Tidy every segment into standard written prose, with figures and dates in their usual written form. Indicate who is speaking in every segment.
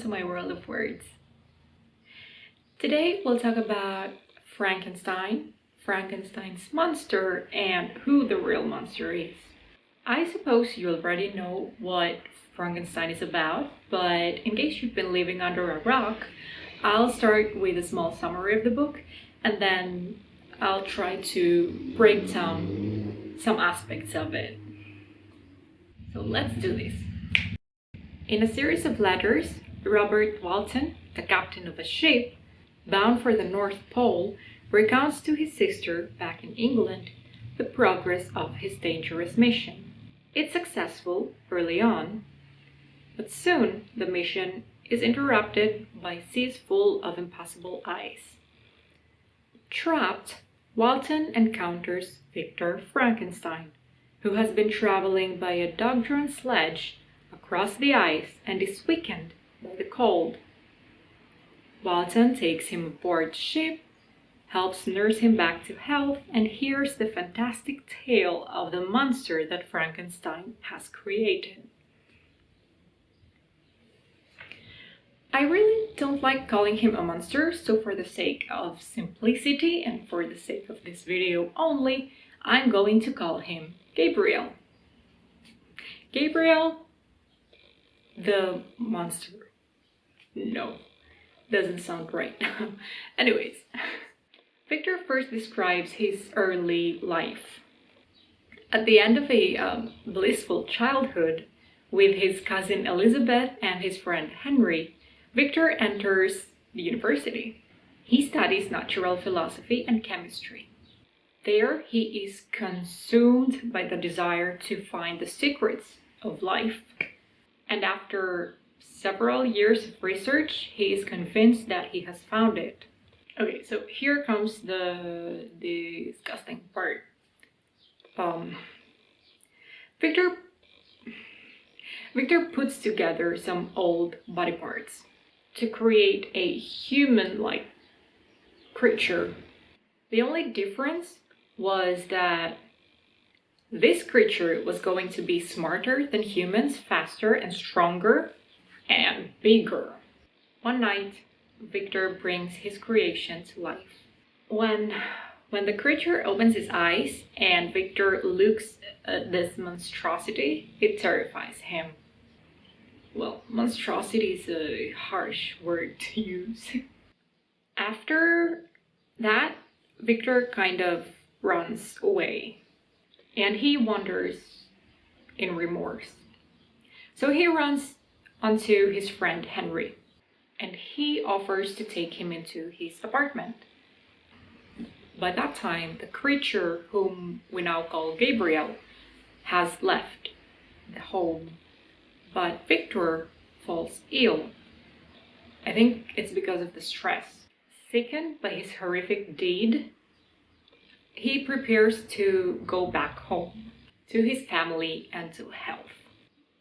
Speaker 1: to my world of words. Today we'll talk about Frankenstein, Frankenstein's monster, and who the real monster is. I suppose you already know what Frankenstein is about, but in case you've been living under a rock, I'll start with a small summary of the book, and then I'll try to break down some aspects of it. So let's do this. In a series of letters, Robert Walton, the captain of a ship bound for the North Pole, recounts to his sister back in England the progress of his dangerous mission. It's successful early on, but soon the mission is interrupted by seas full of impassable ice. Trapped, Walton encounters Victor Frankenstein, who has been traveling by a dog-drawn sledge across the ice and is weakened by the cold. Walton takes him aboard ship, helps nurse him back to health, and hears the fantastic tale of the monster that Frankenstein has created. I really don't like calling him a monster, so for the sake of simplicity and for the sake of this video only, I'm going to call him Gabriel. Gabriel the monster. No, doesn't sound right. Anyways, Victor first describes his early life. At the end of a blissful childhood with his cousin Elizabeth and his friend Henry, Victor enters the university. He studies natural philosophy and chemistry. There he is consumed by the desire to find the secrets of life. And after several years of research, he is convinced that he has found it. Okay, so here comes the disgusting part. Victor puts together some old body parts to create a human-like creature. The only difference was that this creature was going to be smarter than humans, faster and stronger and bigger. One night, Victor brings his creation to life. When the creature opens his eyes and Victor looks at this monstrosity, it terrifies him. Well, monstrosity is a harsh word to use. After that, Victor kind of runs away. And he wanders in remorse. So he runs onto his friend Henry, and he offers to take him into his apartment. By that time, the creature, whom we now call Gabriel, has left the home, but Victor falls ill. I think it's because of the stress. Sickened by his horrific deed, he prepares to go back home, to his family and to health.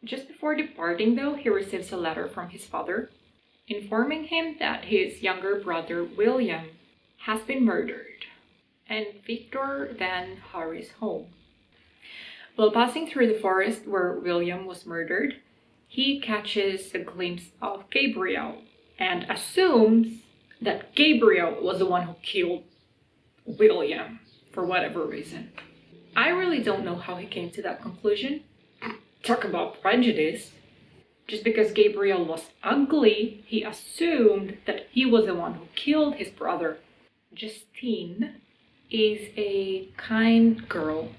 Speaker 1: Just before departing though, he receives a letter from his father, informing him that his younger brother William has been murdered, and Victor then hurries home. While passing through the forest where William was murdered, he catches a glimpse of Gabriel and assumes that Gabriel was the one who killed William. For whatever reason. I really don't know how he came to that conclusion. Talk about prejudice. Just because Gabriel was ugly, he assumed that he was the one who killed his brother. Justine is a kind girl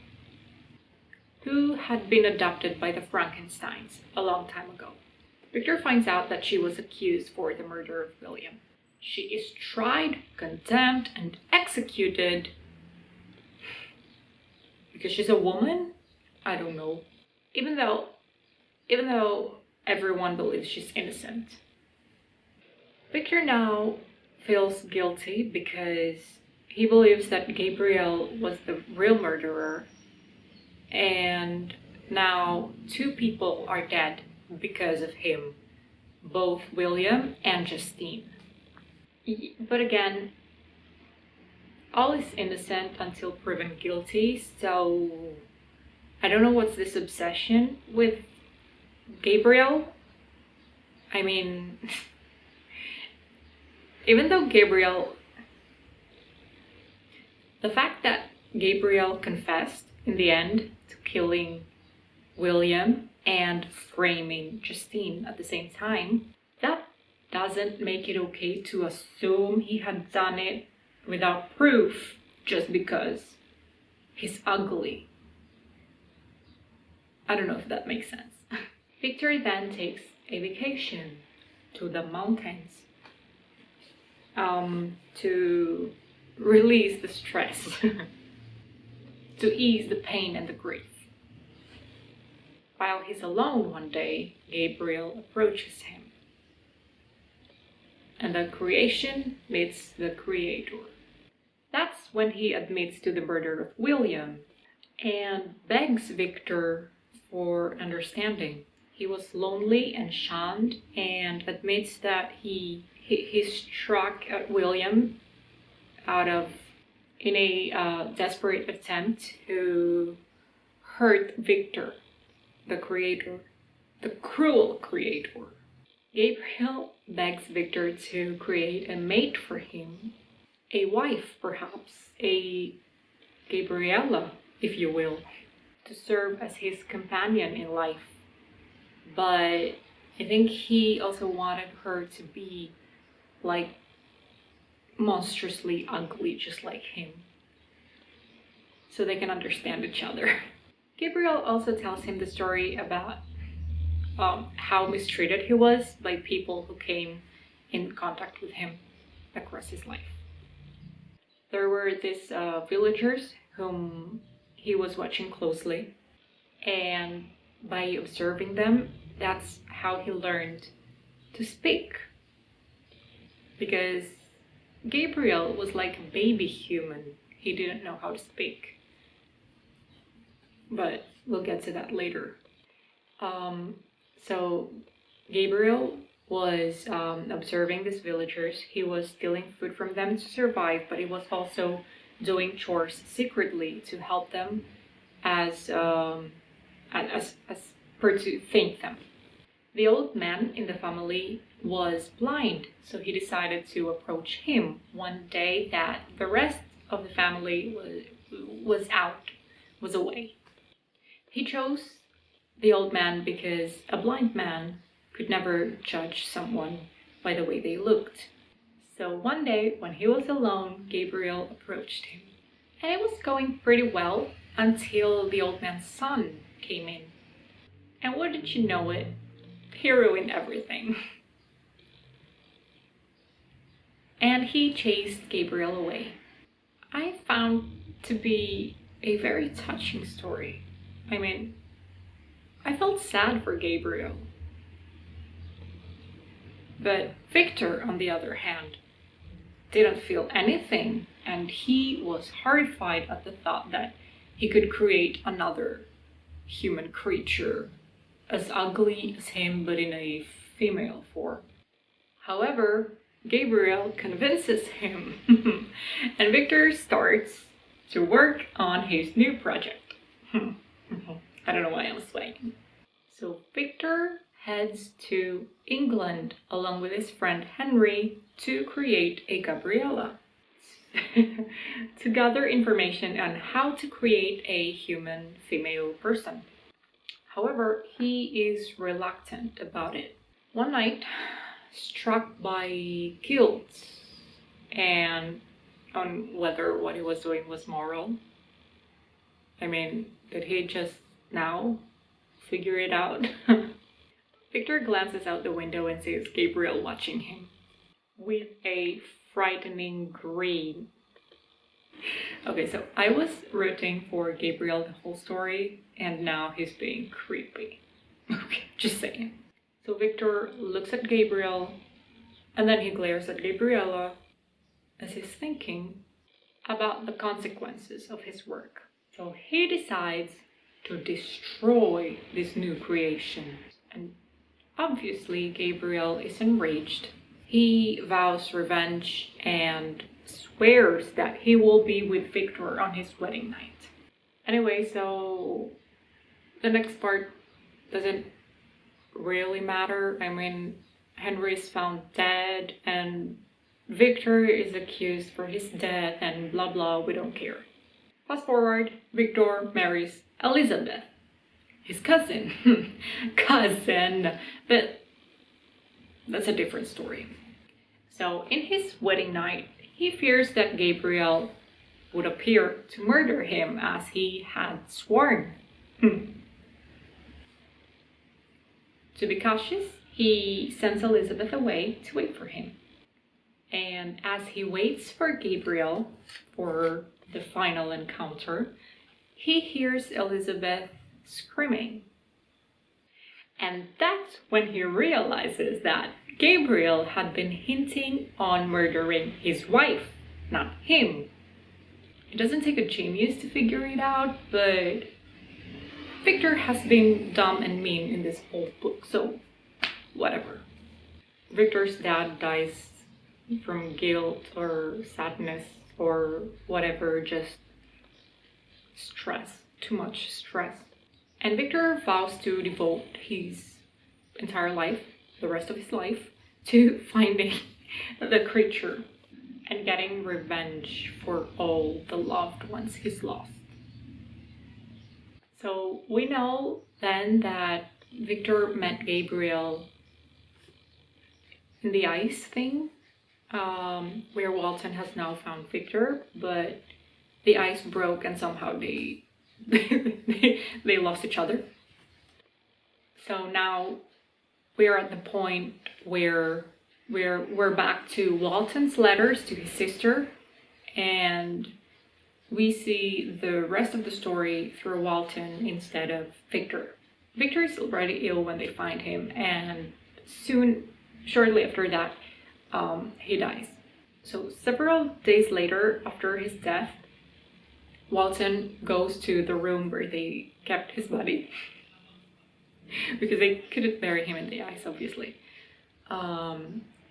Speaker 1: who had been adopted by the Frankensteins a long time ago. Victor finds out that she was accused for the murder of William. She is tried, condemned, and executed. Because she's a woman? I don't know. Even though everyone believes she's innocent. Victor now feels guilty because he believes that Gabriel was the real murderer, and now two people are dead because of him, both William and Justine. But again, all is innocent until proven guilty, so I don't know what's this obsession with Gabriel. I mean, Even though the fact that Gabriel confessed in the end to killing William and framing Justine at the same time, that doesn't make it okay to assume he had done it without proof just because he's ugly. I don't know if that makes sense. Victor then takes a vacation to the mountains to release the stress, to ease the pain and the grief. While he's alone one day, Gabriel approaches him. And the creation meets the creator. That's when he admits to the murder of William and begs Victor for understanding. He was lonely and shunned and admits that he struck at William in a desperate attempt to hurt Victor, the creator, the cruel creator. Gabriel begs Victor to create a mate for him, a wife perhaps, a Gabriella, if you will, to serve as his companion in life. But I think he also wanted her to be like monstrously ugly, just like him, so they can understand each other. Gabriel also tells him the story about how mistreated he was by people who came in contact with him across his life. There were these villagers whom he was watching closely, and by observing them, that's how he learned to speak. Because Gabriel was like a baby human. He didn't know how to speak. But we'll get to that later. So Gabriel was observing these villagers. He was stealing food from them to survive, but he was also doing chores secretly to help them as to thank them. The old man in the family was blind, so he decided to approach him one day that the rest of the family was away. He chose the old man because a blind man could never judge someone by the way they looked. So one day, when he was alone, Gabriel approached him. And it was going pretty well until the old man's son came in. And wouldn't you know it, he ruined everything. And he chased Gabriel away. I found to be a very touching story. I mean, I felt sad for Gabriel. But Victor, on the other hand, didn't feel anything, and he was horrified at the thought that he could create another human creature as ugly as him but in a female form. However, Gabriel convinces him and Victor starts to work on his new project. I don't know why I'm swaying. So Victor heads to England along with his friend Henry to create a Gabriella, to gather information on how to create a human female person. However, he is reluctant about it. One night, struck by guilt and on whether what he was doing was moral. I mean, did he just now figure it out? Victor glances out the window and sees Gabriel watching him with a frightening grin. Okay, so I was rooting for Gabriel the whole story, and now he's being creepy. Okay, just saying. So Victor looks at Gabriel, and then he glares at Gabriella as he's thinking about the consequences of his work. So he decides to destroy this new creation. And obviously Gabriel is enraged. He vows revenge and swears that he will be with Victor on his wedding night. Anyway, so the next part doesn't really matter. I mean, Henry is found dead and Victor is accused for his death and blah blah, we don't care. Fast forward, Victor marries Elizabeth, his cousin. But that's a different story. So in his wedding night, he fears that Gabriel would appear to murder him as he had sworn. To be cautious, he sends Elizabeth away to wait for him. And as he waits for Gabriel for the final encounter, he hears Elizabeth screaming. And that's when he realizes that Gabriel had been hinting on murdering his wife, not him. It doesn't take a genius to figure it out, but Victor has been dumb and mean in this whole book, so whatever. Victor's dad dies from guilt or sadness or whatever, just stress, too much stress. And Victor vows to devote his entire life, the rest of his life, to finding the creature and getting revenge for all the loved ones he's lost. So we know then that Victor met Gabriel in the ice thing, where Walton has now found Victor, but the ice broke and somehow they lost each other. So now we're at the point where we're back to Walton's letters to his sister, and we see the rest of the story through Walton instead of Victor. Victor is already ill when they find him, and shortly after that, he dies. So several days later, after his death, Walton goes to the room where they kept his body because they couldn't bury him in the ice, obviously.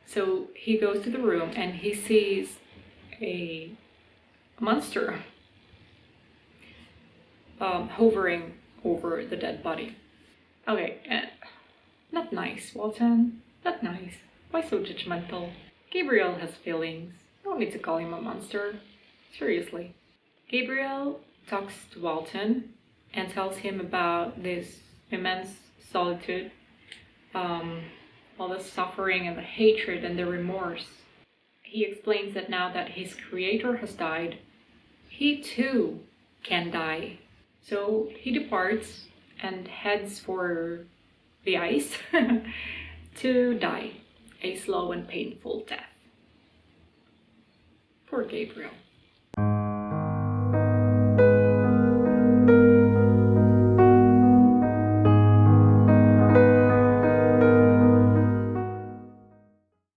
Speaker 1: So he goes to the room and he sees a monster hovering over the dead body. Okay, not nice, Walton. Not nice. Why so judgmental? Gabriel has feelings. You don't need to call him a monster. Seriously. Gabriel talks to Walton and tells him about this immense solitude, all the suffering and the hatred and the remorse. He explains that now that his creator has died, he too can die. So he departs and heads for the ice to die a slow and painful death. Poor Gabriel.